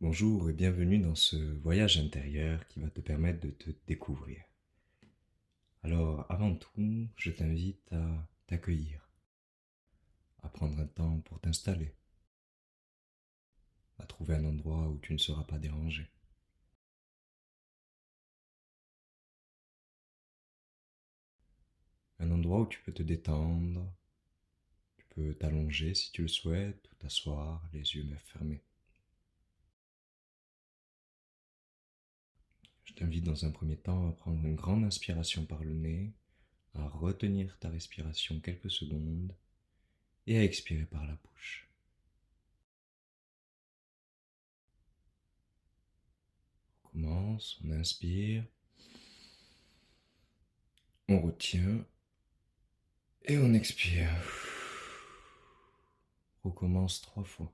Bonjour et bienvenue dans ce voyage intérieur qui va te permettre de te découvrir. Alors, avant tout, je t'invite à t'accueillir, à prendre un temps pour t'installer, à trouver un endroit où tu ne seras pas dérangé. Un endroit où tu peux te détendre, tu peux t'allonger si tu le souhaites, ou t'asseoir, les yeux fermés. Je t'invite dans un premier temps à prendre une grande inspiration par le nez, à retenir ta respiration quelques secondes et à expirer par la bouche. On commence, on inspire, on retient et on expire. Recommence 3 fois.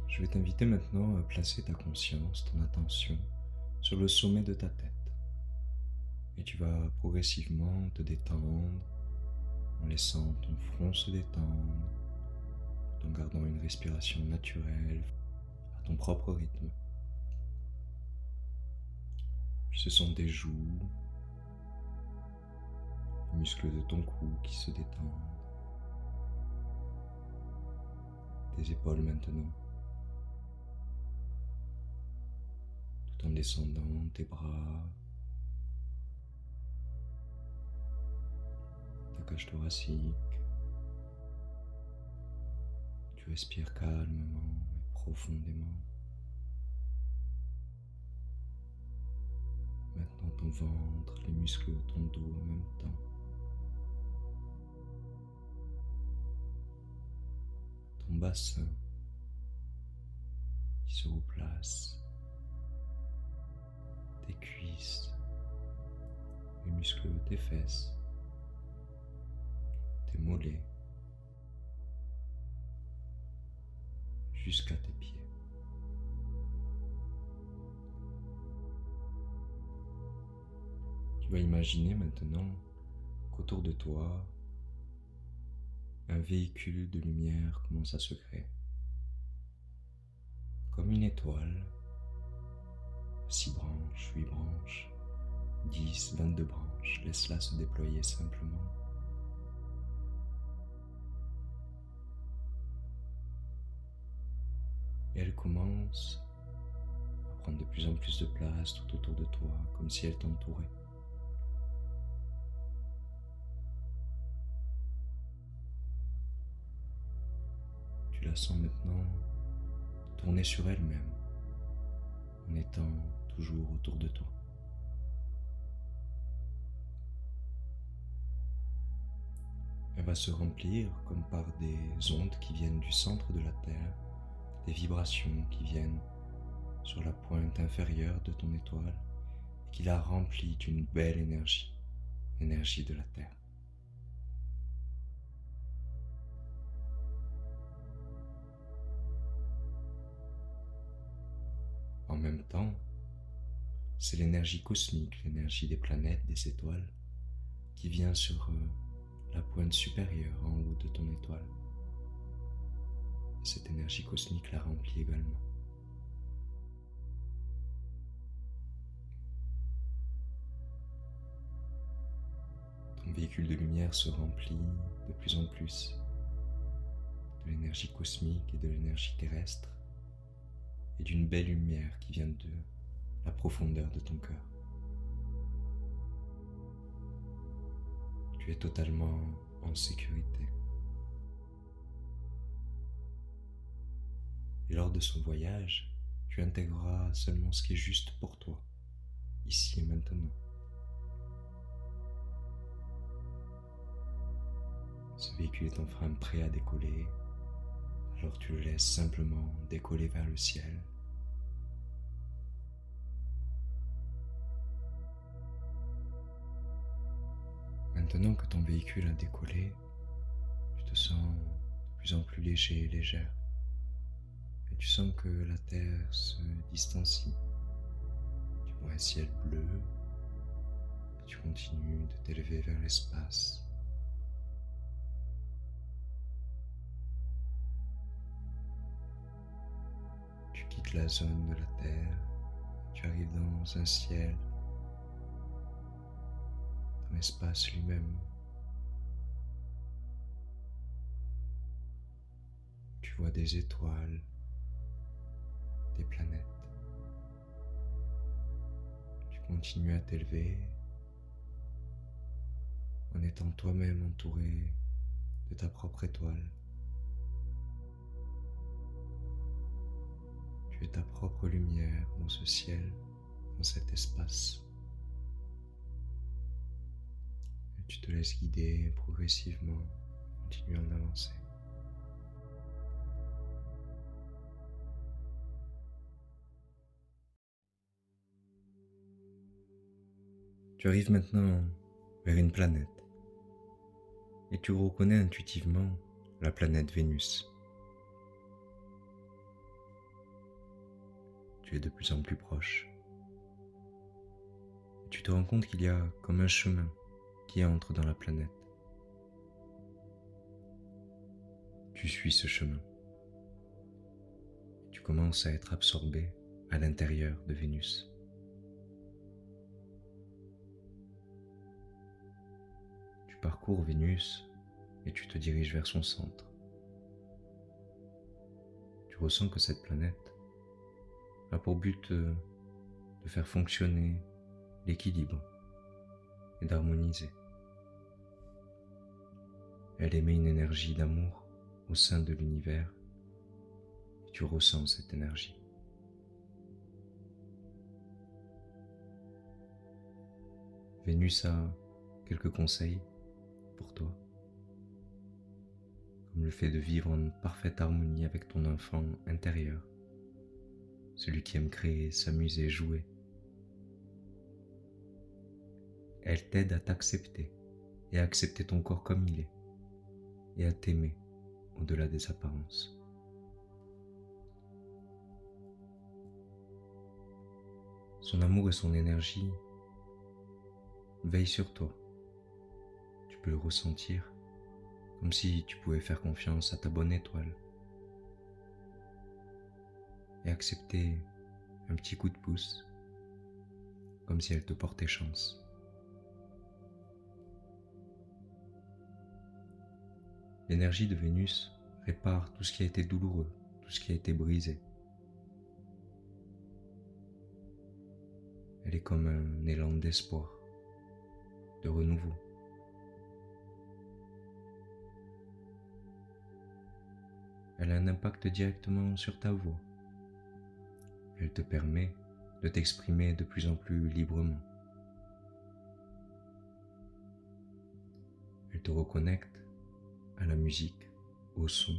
Je vais t'inviter maintenant à placer ta conscience, ton attention sur le sommet de ta tête. Et tu vas progressivement te détendre en laissant ton front se détendre, tout en gardant une respiration naturelle à ton propre rythme. Puis ce sont tes joues, les muscles de ton cou qui se détendent, tes épaules maintenant, tout en descendant tes bras, ta cage thoracique. Tu respires calmement et profondément. Maintenant ton ventre, les muscles de ton dos en même temps. Ton bassin qui se replace. Tes cuisses, les muscles de tes fesses, tes mollets, jusqu'à tes pieds. Tu vas imaginer maintenant qu'autour de toi, un véhicule de lumière commence à se créer. Comme une étoile, 6 branches, 8 branches, 10, 22 branches, laisse-la se déployer simplement. Et elle commence à prendre de plus en plus de place tout autour de toi, comme si elle t'entourait. Tu la sens maintenant tourner sur elle-même, en étant toujours autour de toi. Elle va se remplir comme par des ondes qui viennent du centre de la Terre, des vibrations qui viennent sur la pointe inférieure de ton étoile et qui la remplit d'une belle énergie, l'énergie de la Terre. En même temps, c'est l'énergie cosmique, l'énergie des planètes, des étoiles, qui vient sur la pointe supérieure en haut de ton étoile. Et cette énergie cosmique la remplit également. Ton véhicule de lumière se remplit de plus en plus de l'énergie cosmique et de l'énergie terrestre et d'une belle lumière qui vient de la profondeur de ton cœur. Tu es totalement en sécurité. Et lors de ce voyage, tu intégreras seulement ce qui est juste pour toi, ici et maintenant. Ce véhicule est enfin prêt à décoller, alors tu le laisses simplement décoller vers le ciel. Maintenant que ton véhicule a décollé, tu te sens de plus en plus léger et légère. Et tu sens que la Terre se distancie. Tu vois un ciel bleu et tu continues de t'élever vers l'espace. Tu quittes la zone de la Terre, tu arrives dans un ciel, dans l'espace lui-même. Tu vois des étoiles, des planètes. Tu continues à t'élever en étant toi-même entouré de ta propre étoile. Tu es ta propre lumière dans ce ciel, dans cet espace. Et tu te laisses guider progressivement, continuant d'avancer. Tu arrives maintenant vers une planète et tu reconnais intuitivement la planète Vénus. Tu es de plus en plus proche. Et tu te rends compte qu'il y a comme un chemin qui entre dans la planète. Tu suis ce chemin. Et tu commences à être absorbé à l'intérieur de Vénus. Tu parcours Vénus et tu te diriges vers son centre. Tu ressens que cette planète a pour but de faire fonctionner l'équilibre et d'harmoniser. Elle émet une énergie d'amour au sein de l'univers et tu ressens cette énergie. Vénus a quelques conseils pour toi, comme le fait de vivre en parfaite harmonie avec ton enfant intérieur, celui qui aime créer, s'amuser, jouer. Elle t'aide à t'accepter et à accepter ton corps comme il est, et à t'aimer au-delà des apparences. Son amour et son énergie veillent sur toi. Tu peux le ressentir comme si tu pouvais faire confiance à ta bonne étoile et accepter un petit coup de pouce comme si elle te portait chance. L'énergie de Vénus répare tout ce qui a été douloureux, tout ce qui a été brisé. Elle est comme un élan d'espoir, de renouveau. Elle a un impact directement sur ta voix. Elle te permet de t'exprimer de plus en plus librement. Elle te reconnecte à la musique, au son.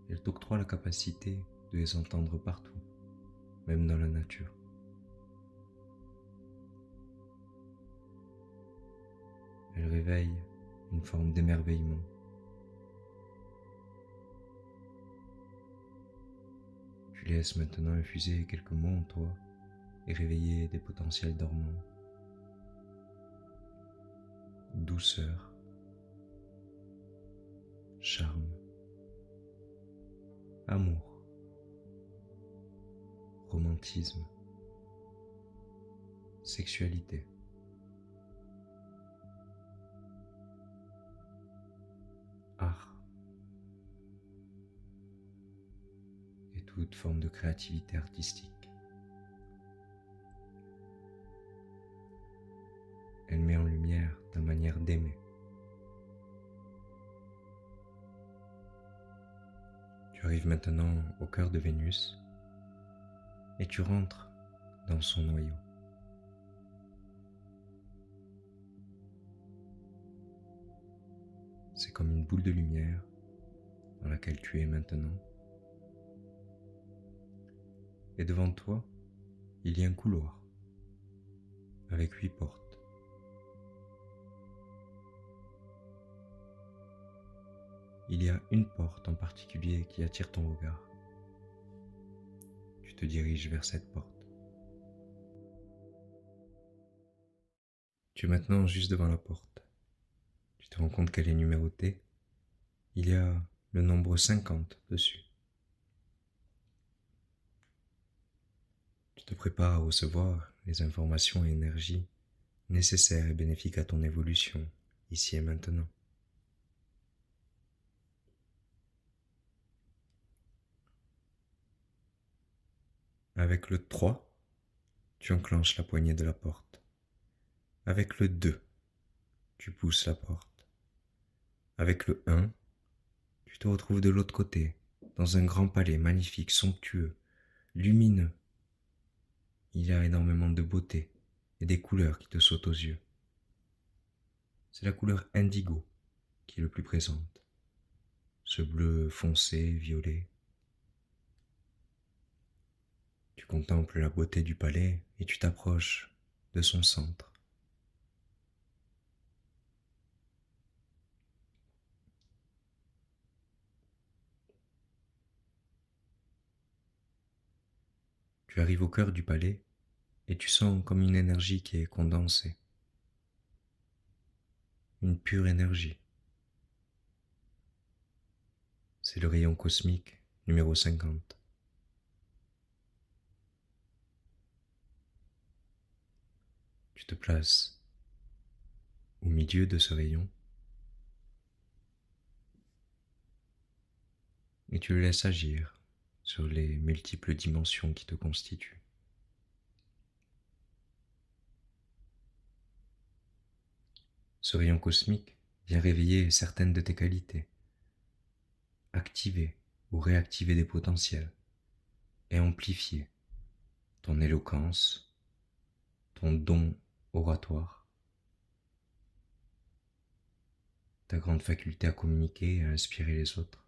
Elle t'octroie la capacité de les entendre partout, même dans la nature. Elle réveille une forme d'émerveillement. Tu laisses maintenant infuser quelques mots en toi et réveiller des potentiels dormants. Douceur, charme, amour, romantisme, sexualité. Art et toute forme de créativité artistique. Elle met en lumière ta manière d'aimer. Tu arrives maintenant au cœur de Vénus et tu rentres dans son noyau. C'est comme une boule de lumière dans laquelle tu es maintenant. Et devant toi, il y a un couloir avec 8 portes. il y a une porte en particulier qui attire ton regard. Tu te diriges vers cette porte. Tu es maintenant juste devant la porte. Tu te rends compte qu'elle est numérotée. Il y a le nombre 50 dessus. Tu te prépares à recevoir les informations et énergies nécessaires et bénéfiques à ton évolution, ici et maintenant. Avec le 3, tu enclenches la poignée de la porte. Avec le 2, tu pousses la porte. Avec le 1, tu te retrouves de l'autre côté, dans un grand palais magnifique, somptueux, lumineux. Il y a énormément de beauté et des couleurs qui te sautent aux yeux. C'est la couleur indigo qui est le plus présente. Ce bleu foncé, violet. Tu contemples la beauté du palais et tu t'approches de son centre. Tu arrives au cœur du palais et tu sens comme une énergie qui est condensée. Une pure énergie. C'est le rayon cosmique numéro 50. Tu te places au milieu de ce rayon et tu le laisses agir sur les multiples dimensions qui te constituent. Ce rayon cosmique vient réveiller certaines de tes qualités, activer ou réactiver des potentiels et amplifier ton éloquence, ton don oratoire, ta grande faculté à communiquer et à inspirer les autres,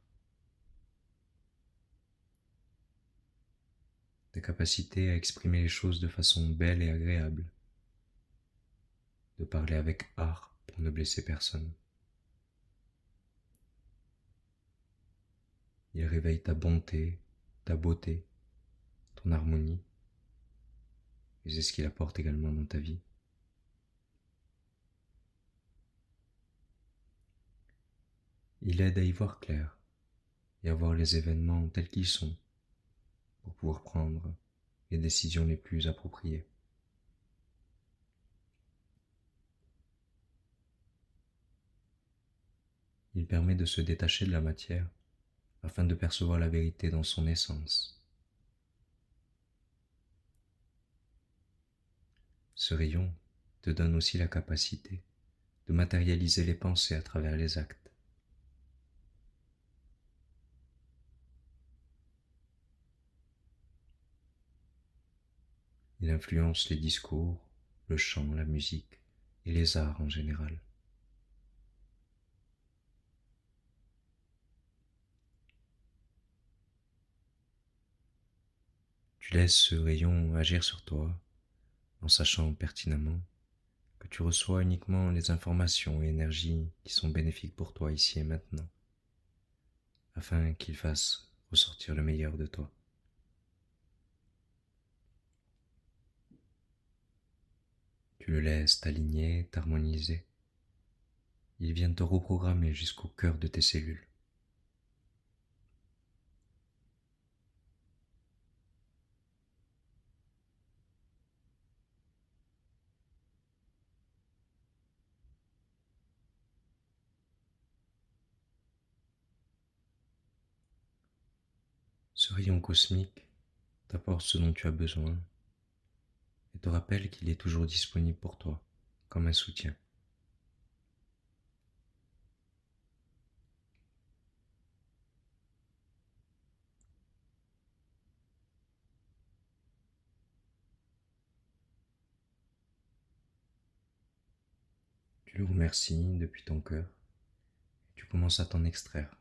ta capacité à exprimer les choses de façon belle et agréable, de parler avec art pour ne blesser personne. Il réveille ta bonté, ta beauté, ton harmonie, et c'est ce qu'il apporte également dans ta vie. Il aide à y voir clair et à voir les événements tels qu'ils sont pour pouvoir prendre les décisions les plus appropriées. Il permet de se détacher de la matière afin de percevoir la vérité dans son essence. Ce rayon te donne aussi la capacité de matérialiser les pensées à travers les actes. Il influence les discours, le chant, la musique et les arts en général. Tu laisses ce rayon agir sur toi en sachant pertinemment que tu reçois uniquement les informations et énergies qui sont bénéfiques pour toi ici et maintenant, afin qu'ils fassent ressortir le meilleur de toi. Tu le laisses t'aligner, t'harmoniser. Il vient te reprogrammer jusqu'au cœur de tes cellules. Ce rayon cosmique t'apporte ce dont tu as besoin et te rappelle qu'il est toujours disponible pour toi, comme un soutien. Tu le remercies depuis ton cœur et tu commences à t'en extraire.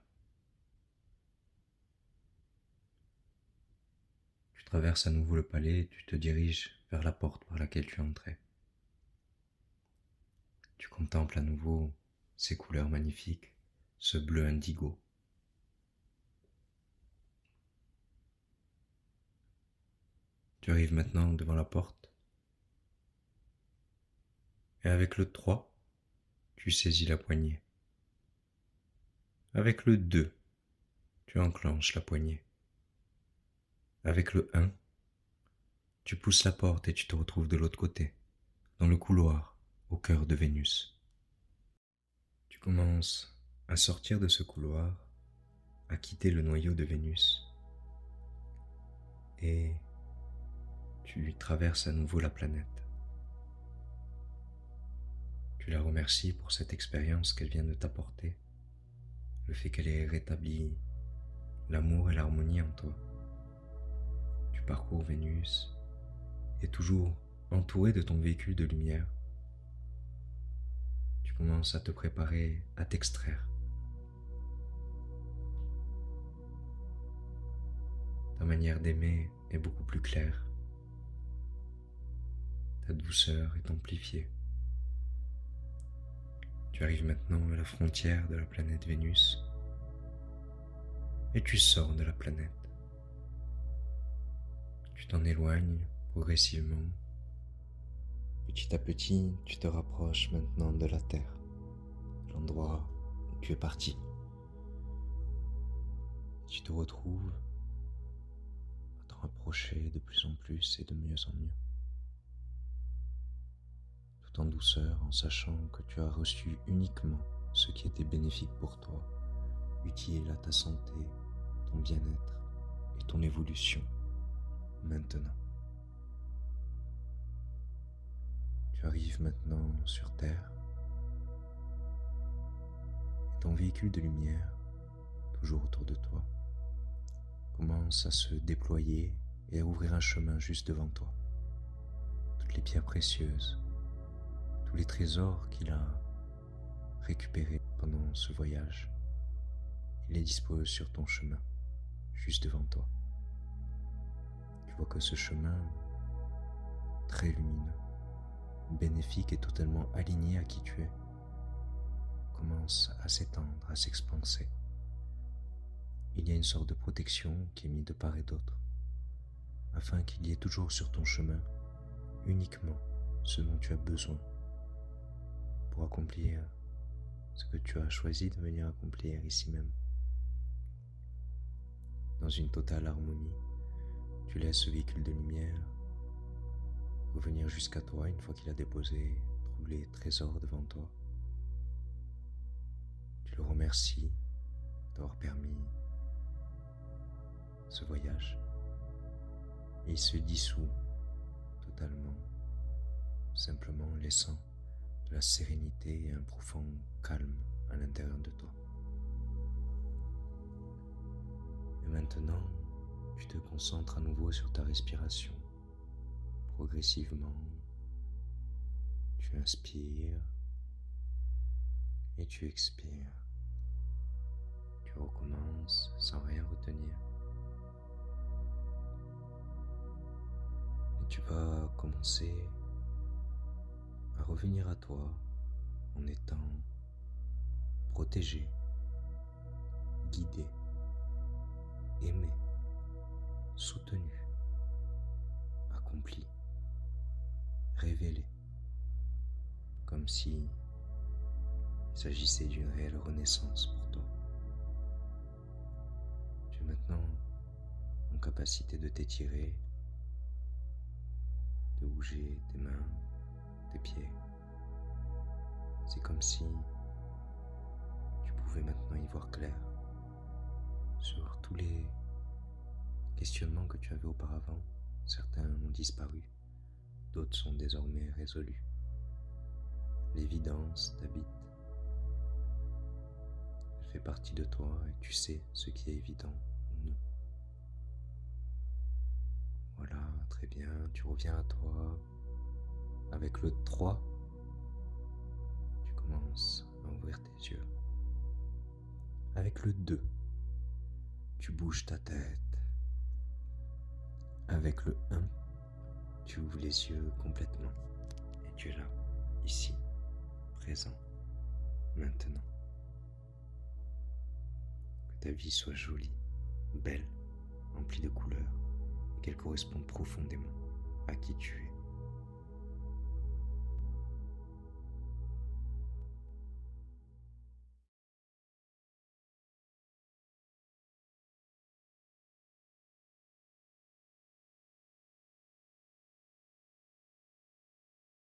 Tu traverses à nouveau le palais et tu te diriges vers la porte par laquelle tu es entré. Tu contemples à nouveau ces couleurs magnifiques, ce bleu indigo Tu arrives maintenant devant la porte. Et avec le 3, tu saisis la poignée. Avec le 2, tu enclenches la poignée. Avec le 1, tu pousses la porte et tu te retrouves de l'autre côté, dans le couloir, au cœur de Vénus. Tu commences à sortir de ce couloir, à quitter le noyau de Vénus, et tu traverses à nouveau la planète. Tu la remercies pour cette expérience qu'elle vient de t'apporter, le fait qu'elle ait rétabli l'amour et l'harmonie en toi. Tu parcours Vénus et toujours entouré de ton véhicule de lumière, tu commences à te préparer à t'extraire. Ta manière d'aimer est beaucoup plus claire. Ta douceur est amplifiée. Tu arrives maintenant à la frontière de la planète Vénus et tu sors de la planète. Tu t'en éloignes progressivement. Petit à petit, tu te rapproches maintenant de la Terre, l'endroit où tu es parti. Tu te retrouves à t'en rapprocher de plus en plus et de mieux en mieux. Tout en douceur, en sachant que tu as reçu uniquement ce qui était bénéfique pour toi, utile à ta santé, ton bien-être et ton évolution maintenant. Tu arrives maintenant sur Terre et ton véhicule de lumière, toujours autour de toi, commence à se déployer et à ouvrir un chemin juste devant toi. Toutes les pierres précieuses, tous les trésors qu'il a récupérés pendant ce voyage, il les dispose sur ton chemin, juste devant toi. Tu vois que ce chemin, très lumineux, bénéfique et totalement aligné à qui tu es, commence à s'étendre, à s'expanser. Il y a une sorte de protection qui est mise de part et d'autre, afin qu'il y ait toujours sur ton chemin uniquement ce dont tu as besoin pour accomplir ce que tu as choisi de venir accomplir ici même. Dans une totale harmonie, tu laisses ce véhicule de lumière revenir jusqu'à toi une fois qu'il a déposé tous les trésors devant toi. Tu le remercies d'avoir permis ce voyage et il se dissout totalement, simplement laissant de la sérénité et un profond calme à l'intérieur de toi. Et maintenant, tu te concentres à nouveau sur ta respiration. Progressivement, tu inspires et tu expires. Tu recommences sans rien retenir. Et tu vas commencer à revenir à toi en étant protégé, guidé, aimé, soutenu, accompli, révélé, comme si il s'agissait d'une réelle renaissance pour toi. Tu es maintenant en capacité de t'étirer, de bouger tes mains, tes pieds. C'est comme si tu pouvais maintenant y voir clair sur tous les questionnements que tu avais auparavant. Certains ont disparu, d'autres sont désormais résolus. L'évidence t'habite. Elle fait partie de toi et tu sais ce qui est évident ou non. Voilà, très bien, tu reviens à toi. Avec le 3, tu commences à ouvrir tes yeux. Avec le 2, tu bouges ta tête. Avec le 1, tu ouvres les yeux complètement et tu es là, ici, présent, maintenant. Que ta vie soit jolie, belle, remplie de couleurs et qu'elles correspondent profondément à qui tu es.